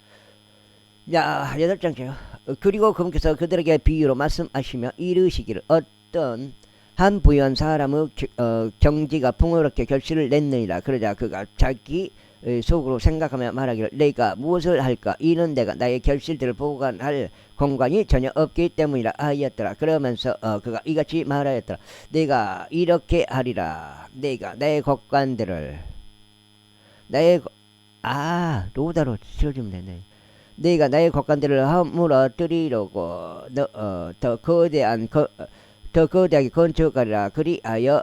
자, 8장째요. 그리고 그분께서 그들에게 비유로 말씀하시며 이르시기를 어떤 한 부유한 사람의 경지가 풍요롭게 결실을 냈느니라. 그러자 그가 자기 속으로 생각하며 말하기를 내가 무엇을 할까? 이는 내가 나의 결실들을 보관할 공간이 전혀 없기 때문이라 하였더라. 그러면서 그가 이같이 말하였더라. 내가 이렇게 하리라. 내가 나의 곡간들을 로다로 지어주면 되네. 내가 나의 곡간들을 허물어뜨리려고 더 거대하게 건축하리라. 그리하여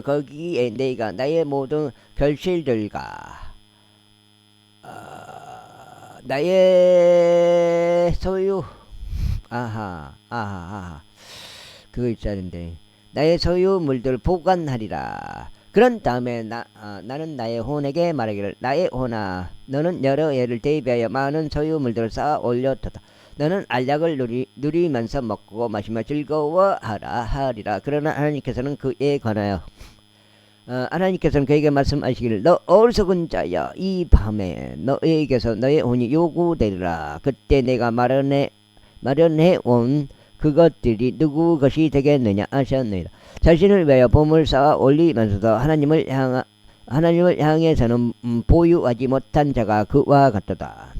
거기에 내가 나의 모든 결실들과 나의 소유 그거 있자는데 나의 소유물들 보관하리라. 그런 다음에 나는 나의 혼에게 말하기를 나의 혼아 너는 여러 해를 대비하여 많은 소유물들을 쌓아 올렸도다. 너는 알약을 누리면서 먹고 마시며 즐거워하라 하리라. 그러나 하나님께서는 그에 관하여 하나님께서는 그에게 말씀하시기를 너 어리석은 자야 이 밤에 너에게서 너의 혼이 요구되리라. 그때 내가 마련해 온 그것들이 누구 것이 되겠느냐 하셨느니라. 자신을 위하여 보물 쌓아 올리면서도 하나님을 향해서는 보유하지 못한 자가 그와 같도다.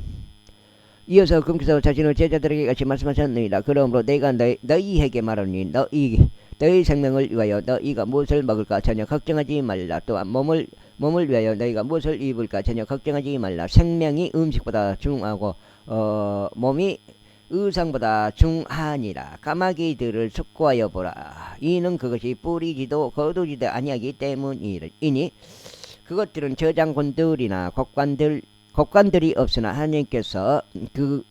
이어서 금께서 자신의 제자들에게 같이 말씀하셨느니라. 그러므로 내가 너희에게 말하니 너희 생명을 위하여 너희가 무엇을 먹을까 전혀 걱정하지 말라. 또한 몸을 위하여 너희가 무엇을 입을까 전혀 걱정하지 말라. 생명이 음식보다 중하고 몸이 의상보다 중하니라. 까마귀들을 숙고하여 보라. 이는 그것이 뿌리지도 거두지도 아니하기 때문이니 그것들은 저장꾼들이나 곡관들이 없으나 하나님께서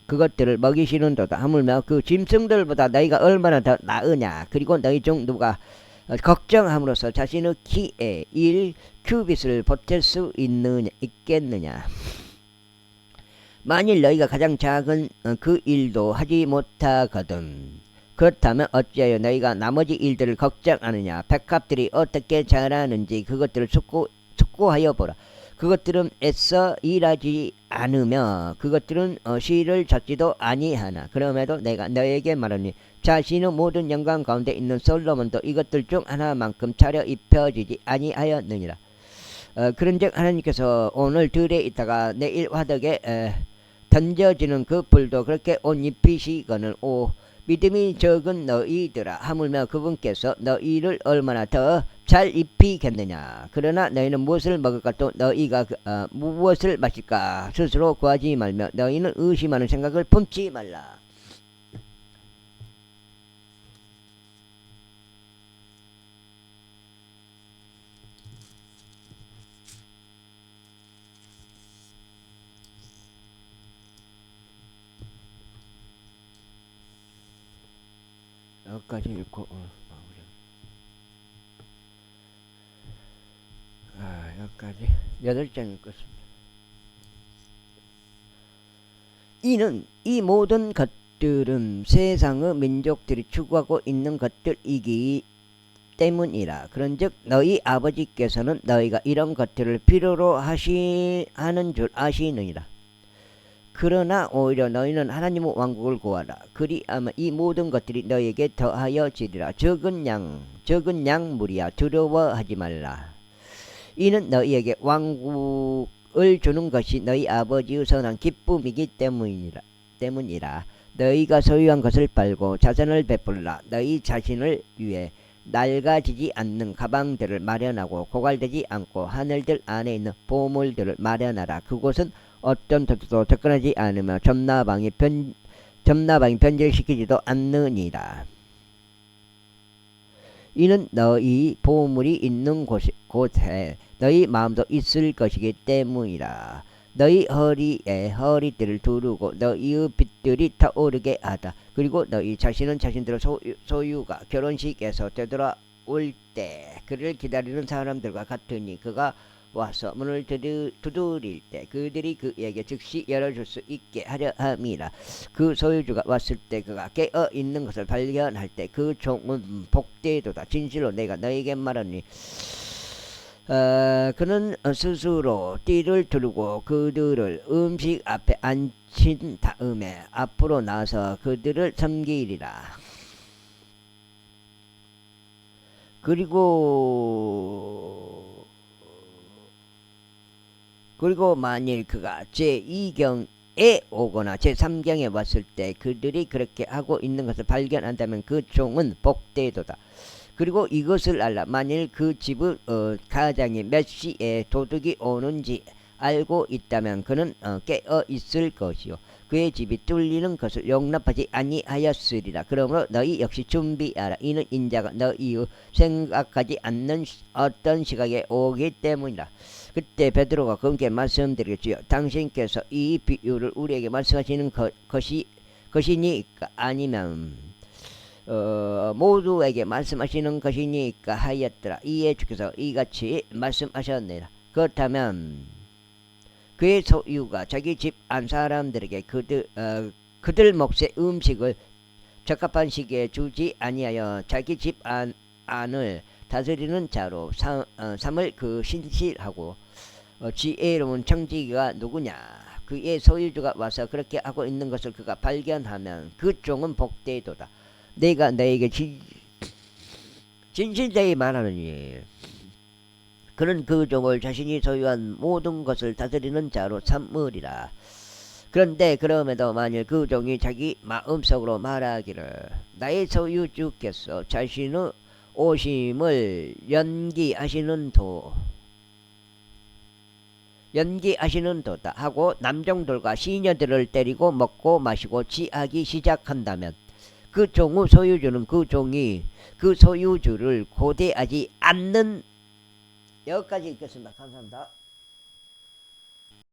그것들을 먹이시는도다. 하물며 그 짐승들보다 너희가 얼마나 더 나으냐. 그리고 너희 중 누가 걱정함으로써 자신의 키에 1큐빗을 보탤 수 있겠느냐. 만일 너희가 가장 작은 그 일도 하지 못하거든 그렇다면 어찌하여 너희가 나머지 일들을 걱정하느냐. 백합들이 어떻게 자라는지 그것들을 숙고하여 보라. 그것들은 애써 일하지 않으며 그것들은 실을 젓지도 아니하나. 그럼에도 내가 너에게 말하니 자신의 모든 영광 가운데 있는 솔로몬도 이것들 중 하나만큼 차려 입혀지지 아니하였느니라. 그런즉 하나님께서 오늘 들에 있다가 내일 화덕에 던져지는 그 불도 그렇게 옷 입히시거늘 믿음이 적은 너희들아. 하물며 그분께서 너희를 얼마나 더 잘 입히겠느냐. 그러나 너희는 무엇을 먹을까 또 너희가 무엇을 마실까 스스로 구하지 말며 너희는 의심하는 생각을 품지 말라. 여기까지 읽고 여기까지 8장 읽었습니다. 이는 이 모든 것들은 세상의 민족들이 추구하고 있는 것들이기 때문이라. 그런즉 너희 아버지께서는 너희가 이런 것들을 필요로 하는 줄 아시느니라. 그러나 오히려 너희는 하나님의 왕국을 구하라. 그리하면 이 모든 것들이 너희에게 더하여지리라. 적은 양 무리야 두려워하지 말라. 이는 너희에게 왕국을 주는 것이 너희 아버지의 선한 기쁨이기 때문이라. 너희가 소유한 것을 팔고 자선을 베풀라. 너희 자신을 위해 낡아지지 않는 가방들을 마련하고 고갈되지 않고 하늘들 안에 있는 보물들을 마련하라. 그곳은 어떤 도도 접근하지 않으며 점나방이 변질시키지도 않느니라. 이는 너희 보물이 있는 곳에 너희 마음도 있을 것이기 때문이라. 너희 허리에 허리띠를 두르고 너희의 빚들이 타오르게 하다. 그리고 너희 자신은 자신들의 소유가 결혼식에서 되돌아올 때 그를 기다리는 사람들과 같으니 그가 와서 문을 두드릴 때 그들이 그에게 즉시 열어줄 수 있게 하려 함이라. 그 소유주가 왔을 때 그가 깨어 있는 것을 발견할 때 그 종은 복되도다. 진실로 내가 너에게 말하니 그는 스스로 띠를 두르고 그들을 음식 앞에 앉힌 다음에 앞으로 나서 그들을 섬기리라. 그리고 만일 그가 제2경에 오거나 제3경에 왔을 때 그들이 그렇게 하고 있는 것을 발견한다면 그 종은 복되도다. 그리고 이것을 알라. 만일 그 집의 가장이 몇 시에 도둑이 오는지 알고 있다면 그는 깨어 있을 것이요 그의 집이 뚫리는 것을 용납하지 아니하였으리라. 그러므로 너희 역시 준비하라. 이는 인자가 너희의 생각하지 않는 어떤 시각에 오기 때문이라. 그때 베드로가 그분께 말씀드리겠지요. 당신께서 이 비유를 우리에게 말씀하시는 것이니까 아니면 모두에게 말씀하시는 것이니까 하였더라. 이에 주께서 이같이 말씀하셨느니라. 그렇다면 그의 소유가 자기 집 안 사람들에게 그들 몫의 음식을 적합한 시기에 주지 아니하여 자기 집 안을 다스리는 자로 삼을 그 신실하고 지혜로운 청지기가 누구냐? 그의 소유주가 와서 그렇게 하고 있는 것을 그가 발견하면 그 종은 복되도다. 내가 너에게 진실되이 말하느니 그는 그 종을 자신이 소유한 모든 것을 다스리는 자로 삼으리라. 그런데 그럼에도 만일 그 종이 자기 마음속으로 말하기를 나의 소유주께서 자신의 오심을 연기하시는 도다 하고 남종들과 시녀들을 때리고 먹고 마시고 취하기 시작한다면 그 종의 소유주는 그 종이 그 소유주를 고대하지 않는. 여기까지 읽겠습니다. 감사합니다.